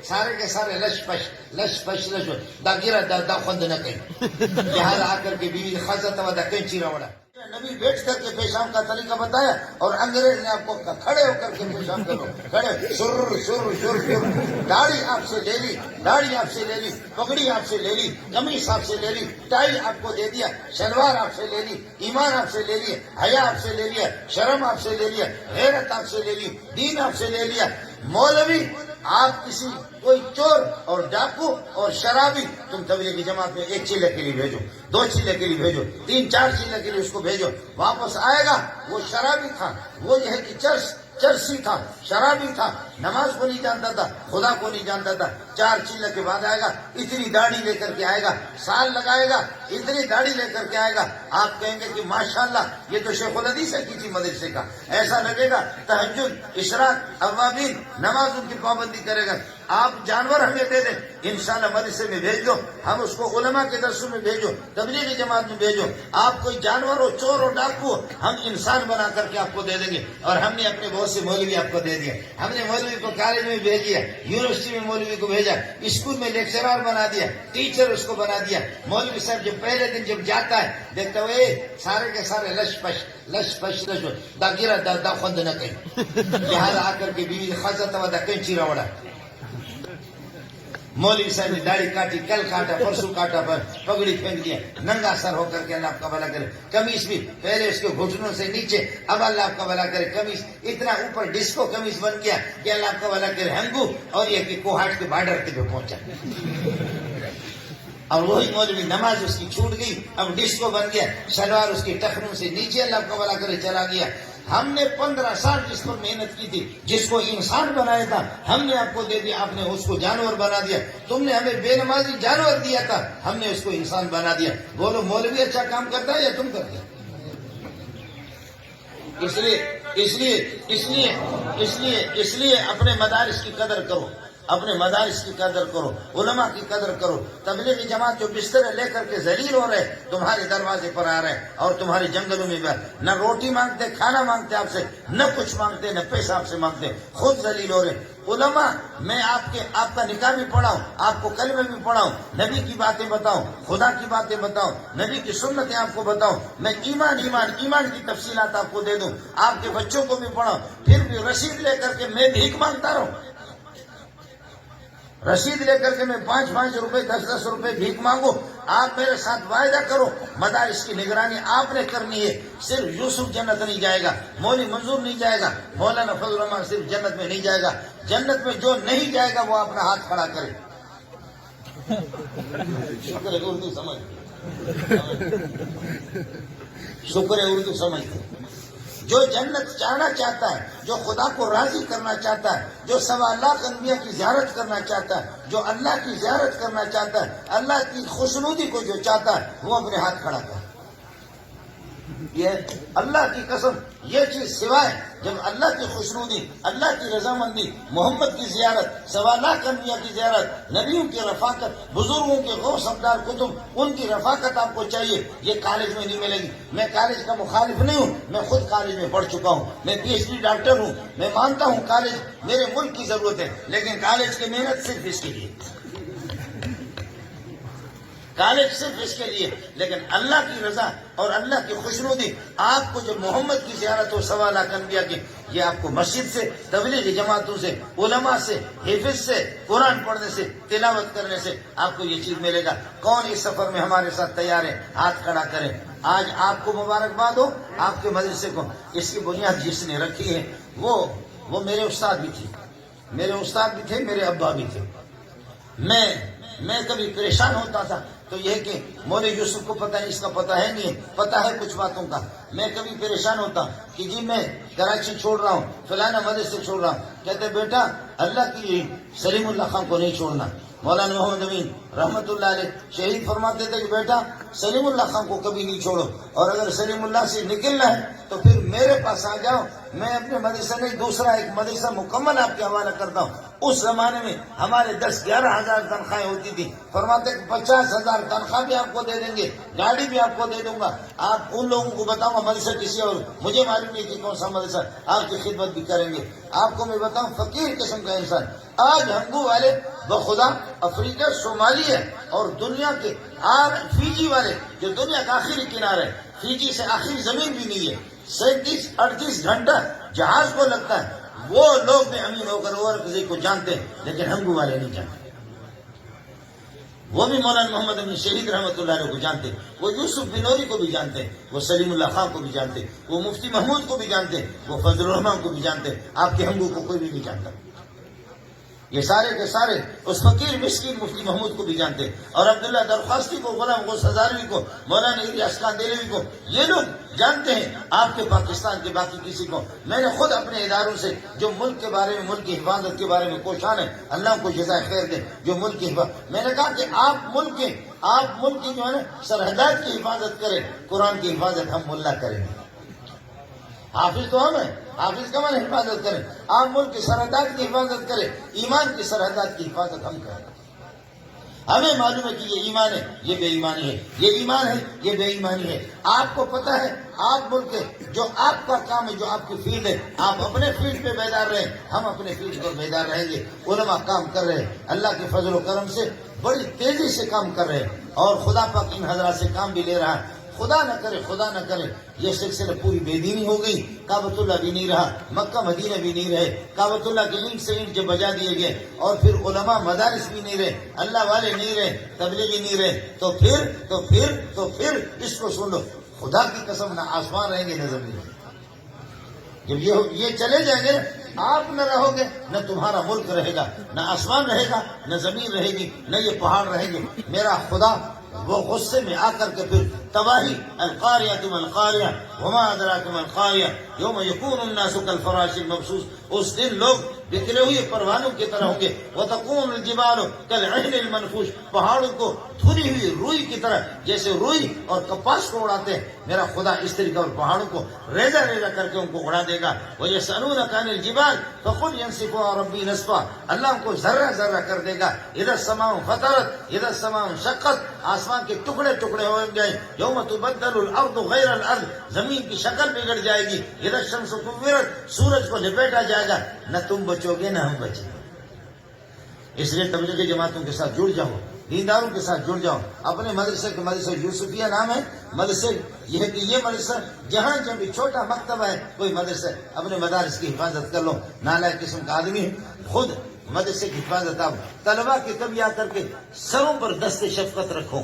سارے کے سارے لش پش دا گرا دا خوند نہ کہیں یہاں آ کر کے بیوی خاصا توا دا کینچی روڑا نبی بیٹھ کر کے پیشاب کا طریقہ بتایا اور انگریز نے آپ کو کھڑے ہو کر کے پیشاب کرو کھڑے شر داڑھی آپ سے لے لی داڑھی آپ سے لے لی پگڑی آپ سے لے لی قمیص آپ سے لے لی ٹائی آپ کو دے دیا شلوار آپ سے لے لی ایمان آپ سے لے لیا حیا آپ سے لے لیا شرم آپ سے لے لیا غیرت آپ سے لے لی دین آپ سے لے لیا مولوی آپ کسی کوئی چور اور ڈاکو اور شرابی تم تبلیغ کی جماعت میں 1 چیلے کے لیے بھیجو 2 چیلے کے لیے بھیجو 3-4 چیلے کے لیے اس کو بھیجو واپس آئے گا وہ شرابی تھا وہ یہ ہے کہ چرسی تھا شرابی تھا نماز کو نہیں جانتا تھا خدا کو نہیں جانتا تھا 4 چیلے کے بعد آئے گا اتنی داڑھی لے کر کے آئے گا سال لگائے گا اتنی داڑھی لے کر کے آئے گا آپ کہیں گے کہ ماشاءاللہ یہ تو شیخ الحدیث ہے کسی مدرسے کا ایسا لگے گا تہجد اشراق اوابین نماز ان کی پابندی کرے گا آپ جانور ہمیں دے دیں انشاءاللہ مدرسے میں بھیج دو ہم اس کو علماء کے درسوں میں بھیجو تبلیغی جماعت میں بھیجو آپ کوئی جانور ہو چور ہو ڈاکو ہو ہم انسان بنا کر کے آپ کو دے دیں گے اور ہم نے اپنے بہت سے مولوی آپ کو دے دیا ہم نے مولوی کو کالج میں بھیج دیا یونیورسٹی میں مولوی کو بھیجا اسکول میں لیکچرار بنا دیا ٹیچر اس کو بنا دیا مولوی صاحب جب پہلے دن جب جاتا ہے دیکھتا ہوئے سارے کے سارے لش پش دا گرا دا خوند نہ کہیں یہاں آ کر کے بیوی خاصا توا دا کینچی روڑا مولوی صاحب نے داڑھی کاٹی کل کاٹا پرسوں کاٹا پر پگڑی پھینک دیا ننگا سر ہو کر کے اللہ آپ کا بھلا کرے قمیص بھی پہلے اس کے گھٹنوں سے نیچے اب اللہ آپ کا بھلا کرے قمیص اتنا اوپر ڈسکو قمیص بن گیا کہ اللہ آپ کا بھلا کرے ہنگو اور یہ کہ کوہاٹ کے بارڈر کے پہ پہنچا اور وہی مولوی نماز اس کی چھوٹ گئی اب ڈسکو بن گیا شلوار اس کی ٹخنوں سے نیچے اللہ آپ کا بھلا کرے چلا گیا ہم نے 15 سال جس پر محنت کی تھی جس کو انسان بنایا تھا ہم نے آپ کو دے دیا آپ نے اس کو جانور بنا دیا تم نے ہمیں بے نمازی جانور دیا تھا ہم نے اس کو انسان بنا دیا بولو مولوی اچھا کام کرتا ہے یا تم کرتے اس لیے اپنے مدارس کی قدر کرو اپنے مدارس کی قدر کرو علماء کی قدر کرو تبلیغی جماعت جو بستر لے کر کے ذلیل ہو رہے تمہارے دروازے پر آ رہے اور تمہارے جنگلوں میں نہ روٹی مانگتے کھانا مانگتے آپ سے نہ کچھ مانگتے نہ پیسہ آپ سے مانگتے خود ذلیل ہو رہے علماء میں آپ کا نکاح بھی پڑھاؤں آپ کو کلمہ بھی پڑھاؤں نبی کی باتیں بتاؤں خدا کی باتیں بتاؤں نبی کی سنتیں آپ کو بتاؤں میں ایمان کی تفصیلات آپ کو دے دوں آپ کے بچوں کو بھی پڑھاؤں پھر بھی رسید لے کر کے میں بھیک مانگتا رہوں رسید لے کر کے میں 5 روپے 10 روپے بھیک مانگو آپ میرے ساتھ وعدہ کرو مدارس کی نگرانی آپ نے کرنی ہے صرف یوسف جنت نہیں جائے گا مولوی منظور نہیں جائے گا مولانا فضل الرحمان صرف جنت میں نہیں جائے گا جنت میں جو نہیں جائے گا وہ اپنا ہاتھ کھڑا کرے شکر ہے اردو سمجھ جو جنت جانا چاہتا ہے جو خدا کو راضی کرنا چاہتا ہے جو 1.25 لاکھ انبیاء کی زیارت کرنا چاہتا ہے جو اللہ کی زیارت کرنا چاہتا ہے اللہ کی خوشنودی کو جو چاہتا ہے وہ اپنے ہاتھ کھڑا کرے یہ اللہ کی قسم یہ چیز سوائے جب اللہ کی خوشنودی اللہ کی رضامندی محمد کی زیارت 1.25 لاکھ انبیاء کی زیارت نبیوں کی رفاقت بزرگوں کے غوث ابدال کتب ان کی رفاقت آپ کو چاہیے یہ کالج میں نہیں ملے گی میں کالج کا مخالف نہیں ہوں میں خود کالج میں پڑھ چکا ہوں میں PhD ڈاکٹر ہوں میں مانتا ہوں کالج میرے ملک کی ضرورت ہے لیکن کالج کی محنت صرف اس کے لیے کالج صرف اس کے لیے لیکن اللہ کی رضا اور اللہ کی خوشنودی آپ کو جو محمد کی زیارت ہو 1.25 لاکھ انبیاء کی یہ آپ کو مسجد سے تبلیغی جماعتوں سے علماء سے حفظ سے قرآن پڑھنے سے تلاوت کرنے سے آپ کو یہ چیز ملے گا کون اس سفر میں ہمارے ساتھ تیار ہے ہاتھ کھڑا کریں آج آپ کو مبارکباد ہو آپ کے مدرسے کو اس کی بنیاد جس نے رکھی ہے وہ میرے استاد بھی تھے میرے ابا بھی تھے میں کبھی پریشان ہوتا تھا تو یہ کہ مولوی یوسف کو پتہ نہیں اس کا پتہ ہے نہیں پتہ ہے کچھ باتوں کا میں کبھی پریشان ہوتا کہ جی میں کراچی چھوڑ رہا ہوں فلانا مدرسے چھوڑ رہا ہوں کہتے بیٹا اللہ کی سلیم اللہ خان کو نہیں چھوڑنا مولانا محمد امین رحمت اللہ علیہ شہید فرماتے تھے کہ بیٹا سلیم اللہ خان کو کبھی نہیں چھوڑو اور اگر سلیم اللہ سے نکلنا ہے تو پھر میرے پاس آ جاؤ میں اپنے مدرسہ نہیں دوسرا ایک مدرسہ مکمل آپ کے حوالہ کرتا ہوں اس زمانے میں ہمارے 10-11 ہزار تنخواہیں ہوتی تھی فرماتے کہ 50,000 تنخواہ بھی آپ کو دے دیں گے گاڑی بھی آپ کو دے دوں گا آپ ان لوگوں کو بتاؤں گا مدرسہ کسی اور مجھے معلوم نہیں کہ کون سا مدرسہ آپ کی خدمت بھی کریں گے آپ کو میں بتاؤں فقیر قسم کا انسان آج ہنگو والے بخدا افریقہ صومالی ہے اور دنیا کے فیجی والے جو دنیا کا آخری کنارہ ہے، فیجی سے آخری زمین بھی نہیں ہے، 37-38 گھنٹہ جہاز کو لگتا ہے، وہ لوگ بھی امین ہو کر اور کسی کو جانتے ہیں، لیکن ہنگو والے نہیں جانتے۔ وہ بھی مولانا محمد بن شہید رحمۃ اللہ علیہ کو جانتے، وہ یوسف بنوری کو بھی جانتے، وہ سلیم اللہ خان کو بھی جانتے، وہ مفتی محمود کو بھی جانتے، وہ فضل الرحمان کو بھی جانتے، آپ کے ہنگو کو کوئی بھی نہیں جانتا۔ یہ سارے کے سارے اس فقیر مسکین مفتی محمود کو بھی جانتے، اور عبداللہ درخواستی کو، غلام غوث ہزاروی کو، مولانا الیاس خان دہلوی کو، یہ لوگ جانتے ہیں، آپ کے پاکستان کے باقی کسی کو۔ میں نے خود اپنے اداروں سے جو ملک کے بارے میں، ملک کی حفاظت کے بارے میں کوشاں ہے، اللہ کو جزائے خیر دے، جو ملک کی حفاظت، میں نے کہا کہ آپ ملک کی جو ہے نا سرحدات کی حفاظت کریں، قرآن کی حفاظت ہم ملا کریں گے۔ حافظ تو ہم ہیں، حافظ کا من حفاظت کریں، آپ ملک کی سرحدات کی حفاظت کریں، ایمان کی سرحدات کی حفاظت ہم کریں۔ ہمیں معلوم ہے کہ یہ ایمان ہے، یہ بے ایمانی ہے، یہ ایمان ہے، یہ بے ایمانی ہے۔ آپ کو پتہ ہے، آپ ملک کے جو آپ کا کام ہے، جو آپ کی فیلڈ ہے، آپ اپنے فیلڈ پہ بیدار رہیں، ہم اپنے فیلڈ پر بیدار رہیں گے۔ علماء کام کر رہے ہیں، اللہ کے فضل و کرم سے بڑی تیزی سے کام کر رہے ہیں، اور خدا پاک ان حضرات سے کام بھی لے رہا ہے۔ خدا نہ کرے یہ سلسلہ پوری بے دینی ہو گئی، کعبۃ اللہ بھی نہیں رہا، مکہ مدینہ بھی نہیں رہے، کعبۃ اللہ کے اینٹ سے اینٹ جب بجا دیے گئے، اور پھر علماء مدارس بھی نہیں رہے، اللہ والے نہیں رہے، تبلیغی نہیں رہے، تو پھر اس کو سن لو، خدا کی قسم نہ آسمان رہیں گے نہ زمین رہیں گے۔ جب یہ چلے جائیں گے، آپ نہ رہو گے، نہ تمہارا ملک رہے گا، نہ آسمان رہے گا، نہ زمین رہے گی، نہ یہ پہاڑ رہیں گے۔ میرا خدا وہ غصے میں آ کر کے پھر تباہی، القاریہ ما القاریہ وما ادراک ما القاریہ یوم یکون الناس کالفراش المبثوث، اس دن لوگ بکھرے ہوئے پروانوں کی طرح ہوں گے، وتکون الجبال کالعہن المنفوش، پہاڑوں کو دھلی ہوئی روئی کی طرح، جیسے روئی اور کپاس کو اڑاتے ہیں، میرا خدا اس طریقے اور پہاڑوں کو ریزہ ریزہ کر کے ان کو اڑا دے گا۔ وَيَسْأَلُونَكَ عَنِ الْجِبَالِ فَقُلْ يَنسِفُهَا رَبِّي نَسْفًا، اللہ ان کو ذرہ ذرہ کر دے گا۔ اِذَا السَّمَاءُ انفَطَرَتْ اِذَا السَّمَاءُ انشَقَّتْ، آسمان کے ٹکڑے ٹکڑے ہو جائیں، یوم تبدل الارض غیر الارض، زمین کی شکل بگڑ جائے گی، اذا الشمس کورت، سورج کو لپیٹا جائے گا، نہ تم بچو گے نہ ہم بچیں گے۔ اس لیے تبلیغی جماعتوں کے ساتھ جڑ جاؤ، دینداروں کے ساتھ جڑ جاؤ۔ اپنے مدرسے کے مدرسہ یوسفیہ نام ہے مدرسے، یہ ہے کہ یہ مدرسہ جہاں بھی چھوٹا مکتبہ ہے کوئی مدرسہ، اپنے مدارس کی حفاظت کر لو۔ نالائق قسم کا آدمی ہے، خود مدرسے کی حفاظت آپ طلبا کے کبھی آ کر کے سروں پر دست شفقت رکھو،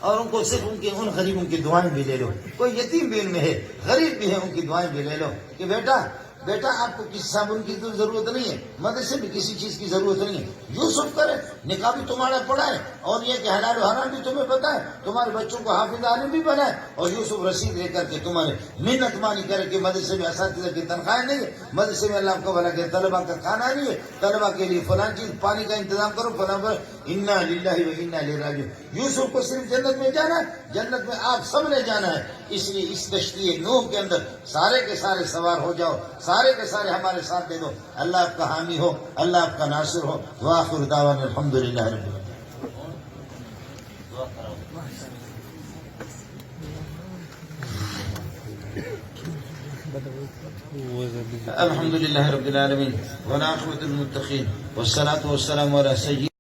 اور ان کو صرف ان غریبوں کی دعائیں بھی لے لو۔ کوئی یتیم بھی ان میں ہے، غریب بھی ہے، ان کی دعائیں بھی لے لو کہ بیٹا آپ کو کسی صابن کی تو ضرورت نہیں ہے، مدرسے میں کسی چیز کی ضرورت نہیں ہے، یوسف کرے، نکاح بھی تمہارا پڑا ہے، اور یہ کہ حلال و حرام بھی تمہیں پتا ہے، تمہارے بچوں کو حافظ عالم بھی بنا ہے، اور یوسف رسید لے کر کے تمہارے منت مانی کرے کہ مدرسے میں اساتذہ کی تنخواہیں نہیں ہے، مدرسے میں اللہ کو بھلا کہ طلبا کا کھانا نہیں ہے، طلبا کے لیے فلاں چیز پانی کا انتظام کرو، فلاں پر انا للہ و انا الیہ راجعون۔ یوسف کو صرف جنت میں جانا ہے، جنت میں آپ سب نے جانا ہے، اس لیے اس کشتی نوح کے اندر سارے کے سارے سوار ہو جاؤ، سارے کے سارے ہمارے ساتھ دے دو، اللہ آپ کا حامی ہو، اللہ آپ کا ناصر ہو۔ وآخر دعوانا الحمدللہ رب العالمین۔ الحمدللہ رب العالمین والعاقبۃ للمتقین والصلاة والسلام علی سید